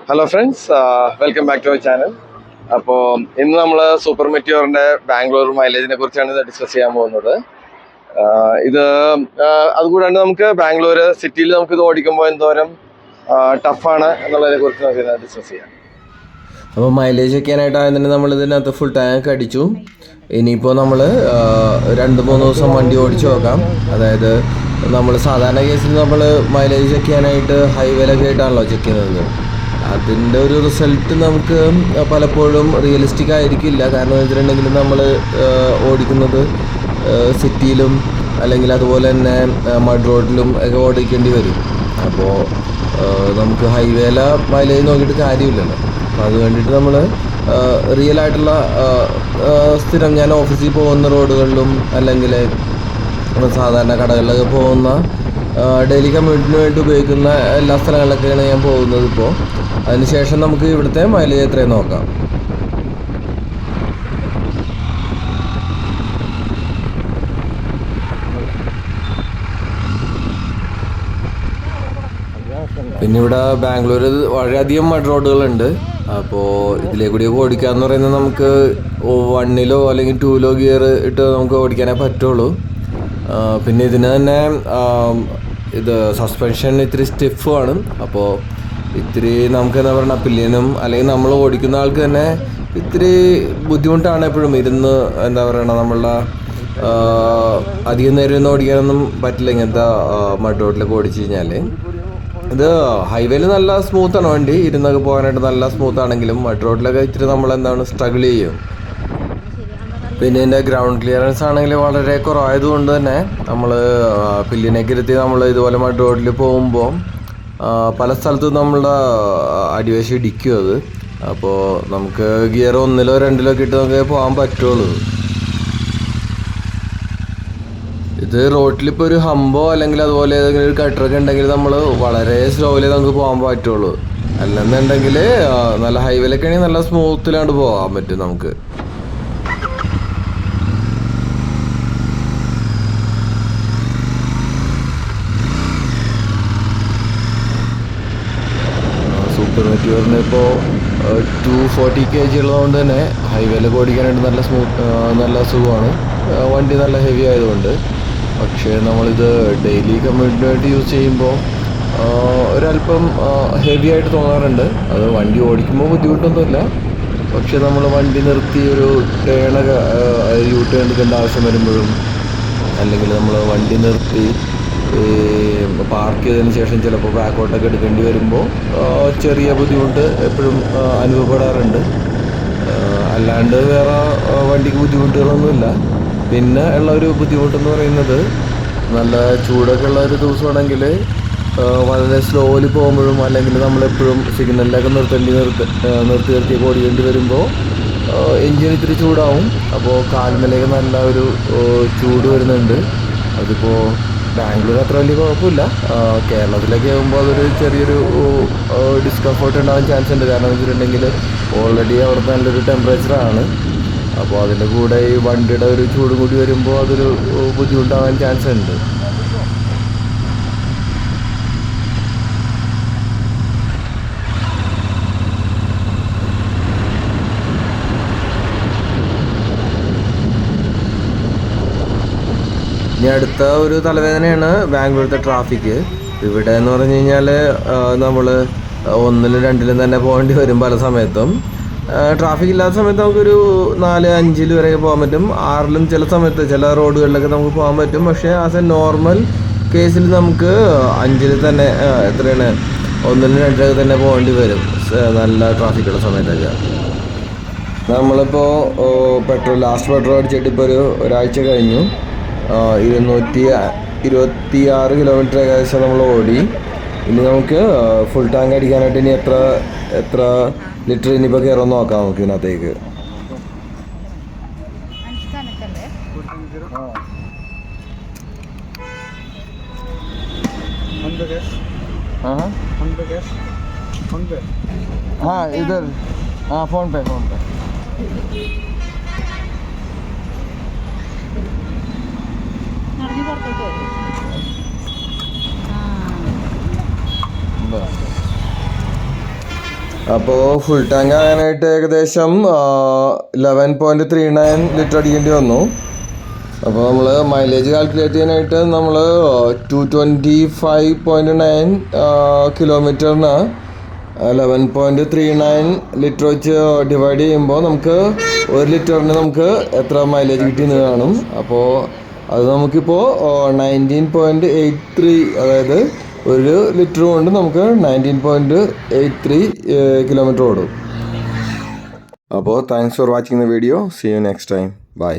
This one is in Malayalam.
Hello friends, welcome back to our channel. അപ്പോൾ ഇന്ന് നമ്മൾ സൂപ്പർ മെറ്റിയോറിൻ്റെ ബാംഗ്ലൂർ മൈലേജിനെ കുറിച്ചാണ് ഡിസ്കസ് ചെയ്യാൻ പോകുന്നത്. ഇത് അതുകൂടാണ്ട് നമുക്ക് ബാംഗ്ലൂർ സിറ്റിയിൽ നമുക്ക് ഇത് ഓടിക്കുമ്പോൾ എന്തോരം ടഫാണ് എന്നുള്ളതിനെ കുറിച്ച് നമുക്ക് ഡിസ്കസ് ചെയ്യാം. അപ്പോൾ മൈലേജ് വെക്കാനായിട്ടാണ് തന്നെ നമ്മൾ ഇതിനകത്ത് ഫുൾ ടാങ്ക് അടിച്ചു. ഇനിയിപ്പോൾ നമ്മൾ 2-3 ദിവസം വണ്ടി ഓടിച്ച് നോക്കാം. അതായത് നമ്മൾ സാധാരണ കേസിൽ നമ്മൾ മൈലേജ് ചെക്ക് ചെയ്യാനായിട്ട് ഹൈവേയിലൊക്കെ ആയിട്ടാണല്ലോ ചെക്ക് ചെയ്യുന്നത്. അതിൻ്റെ ഒരു റിസൾട്ട് നമുക്ക് പലപ്പോഴും റിയലിസ്റ്റിക് ആയിരിക്കില്ല. കാരണം എന്ന് വെച്ചിട്ടുണ്ടെങ്കിൽ നമ്മൾ ഓടിക്കുന്നത് സിറ്റിയിലും അല്ലെങ്കിൽ അതുപോലെ തന്നെ മഡ് റോഡിലും ഒക്കെ ഓടിക്കേണ്ടി വരും. അപ്പോൾ നമുക്ക് ഹൈവേയിലെ മൈലേജ് നോക്കിയിട്ട് കാര്യമില്ലല്ലോ. അപ്പോൾ അത് വേണ്ടിയിട്ട് നമ്മൾ റിയൽ ആയിട്ടുള്ള സ്ഥിരം ഞാൻ ഓഫീസിൽ പോകുന്ന റോഡുകളിലും അല്ലെങ്കിൽ സാധാരണ കടകളിലൊക്കെ പോകുന്ന ഡെയിലി കമ്മ്യൂട്ടിന് വേണ്ടി ഉപയോഗിക്കുന്ന എല്ലാ സ്ഥലങ്ങളിലൊക്കെയാണ് ഞാൻ പോകുന്നത്. ഇപ്പോൾ അതിനുശേഷം നമുക്ക് ഇവിടുത്തെ മൈലേജ് എത്രയും നോക്കാം. പിന്നെ ഇവിടെ ബാംഗ്ലൂർ വളരെയധികം മഡ് റോഡുകളുണ്ട്. അപ്പോൾ ഇതിലേക്കൂടിയൊക്കെ ഓടിക്കാമെന്ന് പറയുന്നത് നമുക്ക് 1-ലോ അല്ലെങ്കിൽ 2-ലോ ഗിയർ ഇട്ട് നമുക്ക് ഓടിക്കാനേ പറ്റുള്ളൂ. പിന്നെ ഇതിന് തന്നെ ഇത് സസ്പെൻഷൻ ഇത്തിരി സ്റ്റിഫുമാണ്. അപ്പോൾ ഇത്തിരി നമുക്ക് എന്താ പറയുക പില്ലിയനും അല്ലെങ്കിൽ നമ്മൾ ഓടിക്കുന്ന ആൾക്ക് തന്നെ ഇത്തിരി ബുദ്ധിമുട്ടാണ് എപ്പോഴും ഇരുന്ന് എന്താ പറയുക നമ്മളുടെ അധികം നേരം ഇരുന്ന് ഓടിക്കാനൊന്നും പറ്റില്ല ഇങ്ങനത്തെ മഡ് റോഡിലൊക്കെ ഓടിച്ചു കഴിഞ്ഞാൽ. ഇത് ഹൈവേയിൽ നല്ല സ്മൂത്താണ് വണ്ടി, ഇരുന്നൊക്കെ പോകാനായിട്ട് നല്ല സ്മൂത്താണെങ്കിലും മഡ് റോഡിലൊക്കെ ഇത്തിരി നമ്മളെന്താണ് സ്ട്രഗിൾ ചെയ്യും. പിന്നെ ഇതിൻ്റെ ഗ്രൗണ്ട് ക്ലിയറൻസ് ആണെങ്കിൽ വളരെ കുറവായതുകൊണ്ട് തന്നെ നമ്മൾ പില്ലിനൊക്കെ ഇരുത്തി നമ്മൾ ഇതുപോലെ മഡ് റോഡിൽ പോകുമ്പോൾ പല സ്ഥലത്തും നമ്മളുടെ അടിവശം ഇടിക്കും അത്. അപ്പോൾ നമുക്ക് ഗിയർ 1-ലോ 2-ലോ ഒക്കെ ഇട്ട് നമുക്ക് പോകാൻ പറ്റുള്ളൂ. ഇത് റോട്ടിലിപ്പോൾ ഒരു ഹമ്പോ അല്ലെങ്കിൽ അതുപോലെ ഏതെങ്കിലും ഒരു കട്ടറൊക്കെ ഉണ്ടെങ്കിൽ നമ്മൾ വളരെ സ്ലോയിലേ നമുക്ക് പോകാൻ പറ്റുള്ളൂ. അല്ലെന്നുണ്ടെങ്കിൽ നല്ല ഹൈവേയിലൊക്കെ ആണെങ്കിൽ നല്ല സ്മൂത്തിലാണ്ട് പോകാൻ പറ്റും നമുക്ക്. സൂപ്പർ മെറ്റിയോറിന് ഇപ്പോൾ 240 kg ഉള്ളതുകൊണ്ട് തന്നെ ഹൈവേയിലൊക്കെ ഓടിക്കാനായിട്ട് നല്ല സുഖമാണ്. വണ്ടി നല്ല ഹെവി ആയതുകൊണ്ട്. പക്ഷേ നമ്മളിത് ഡെയിലി കമ്മ്യൂട്ടിന് വേണ്ടി യൂസ് ചെയ്യുമ്പോൾ ഒരല്പം ഹെവി ആയിട്ട് തോന്നാറുണ്ട്. അത് വണ്ടി ഓടിക്കുമ്പോൾ ബുദ്ധിമുട്ടൊന്നുമില്ല. പക്ഷെ നമ്മൾ വണ്ടി നിർത്തി ഒരു ടേണൊക്കെ യൂ ടേൺ എടുക്കേണ്ട ആവശ്യം വരുമ്പോഴും അല്ലെങ്കിൽ നമ്മൾ വണ്ടി നിർത്തി പാർക്ക് ചെയ്തതിന് ശേഷം ചിലപ്പോൾ ബാക്കോട്ടൊക്കെ എടുക്കേണ്ടി വരുമ്പോൾ ചെറിയ ബുദ്ധിമുട്ട് എപ്പോഴും അനുഭവപ്പെടാറുണ്ട്. അല്ലാണ്ട് വേറെ വണ്ടിക്ക് ബുദ്ധിമുട്ടുകളൊന്നുമില്ല. പിന്നെ ഉള്ള ഒരു ബുദ്ധിമുട്ടെന്ന് പറയുന്നത് നല്ല ചൂടൊക്കെ ഉള്ള ഒരു ദിവസമാണെങ്കിൽ വളരെ സ്ലോയിൽ പോകുമ്പോഴും അല്ലെങ്കിൽ നമ്മളെപ്പോഴും സിഗ്നലിലൊക്കെ നിർത്തി ഓടിക്കേണ്ടി വരുമ്പോൾ എൻജിൻ ഇത്തിരി ചൂടാവും. അപ്പോൾ കാൽമേലേക്ക് നല്ല ഒരു ചൂട് വരുന്നുണ്ട്. അതിപ്പോൾ ബാംഗ്ലൂർ അത്ര വലിയ കുഴപ്പമില്ല. കേരളത്തിലേക്ക് ആകുമ്പോൾ അതൊരു ചെറിയൊരു ഡിസ്കംഫർട്ട് ഉണ്ടാകാൻ ചാൻസ് ഉണ്ട്. കാരണം എന്ന് വെച്ചിട്ടുണ്ടെങ്കിൽ ഓൾറെഡി അവിടെ നല്ലൊരു ടെമ്പറേച്ചറാണ്. അപ്പോൾ അതിൻ്റെ കൂടെ ഈ വണ്ടിയുടെ ഒരു ചൂട് കൂടി വരുമ്പോൾ അതൊരു ബുദ്ധിമുട്ടാകാൻ ചാൻസ് ഉണ്ട്. ഇനി അടുത്ത ഒരു തലവേദനയാണ് ബാംഗ്ലൂരത്തെ ട്രാഫിക്. ഇവിടെ എന്ന് പറഞ്ഞു കഴിഞ്ഞാൽ നമ്മൾ 1-ലും 2-ലും തന്നെ പോകേണ്ടി വരും. പല സമയത്തും ട്രാഫിക് ഇല്ലാത്ത സമയത്ത് നമുക്കൊരു 4-5 വരെയൊക്കെ പോകാൻ പറ്റും. 6-ലും ചില സമയത്ത് ചില റോഡുകളിലൊക്കെ നമുക്ക് പോകാൻ പറ്റും. പക്ഷേ ആസ് എ നോർമൽ കേസിൽ നമുക്ക് 5-ൽ തന്നെ എത്രയാണ് 1-ലും 2-ലൊക്കെ തന്നെ പോകേണ്ടി വരും നല്ല ട്രാഫിക്കുള്ള സമയത്തൊക്കെ. നമ്മളിപ്പോൾ ലാസ്റ്റ് പെട്രോൾ അടിച്ചിട്ട് ഇപ്പോൾ ഒരാഴ്ച കഴിഞ്ഞു. 226 കിലോമീറ്റർ ഏകദേശം നമ്മൾ ഓടി. ഇനി നമുക്ക് ഫുൾ ടാങ്ക് അടിക്കാനായിട്ട് ഇനി എത്ര ലിറ്റർ ഇനിയിപ്പോൾ കയറുമെന്ന് നോക്കാം നമുക്ക് ഇതിനകത്തേക്ക്. ഇതർ ഫോൺ പേ അപ്പോൾ ഫുൾ ടാങ്ക് ആകാനായിട്ട് ഏകദേശം 11.39 ലിറ്റർ അടിക്കേണ്ടി വന്നു. അപ്പോൾ നമ്മൾ മൈലേജ് കാൽക്കുലേറ്റ് ചെയ്യാനായിട്ട് നമ്മൾ 225.9 കിലോമീറ്ററിന് 11.39 ലിറ്റർ വെച്ച് ഡിവൈഡ് ചെയ്യുമ്പോൾ നമുക്ക് 1 ലിറ്ററിന് നമുക്ക് എത്ര മൈലേജ് കിട്ടിയെന്ന് കാണും. അപ്പോൾ അത് നമുക്കിപ്പോൾ 19.83, അതായത് 1 ലിറ്റർ കൊണ്ട് നമുക്ക് 19.83 കിലോമീറ്റർ ഓടും. അപ്പോൾ thanks for watching the video. See you next time. By.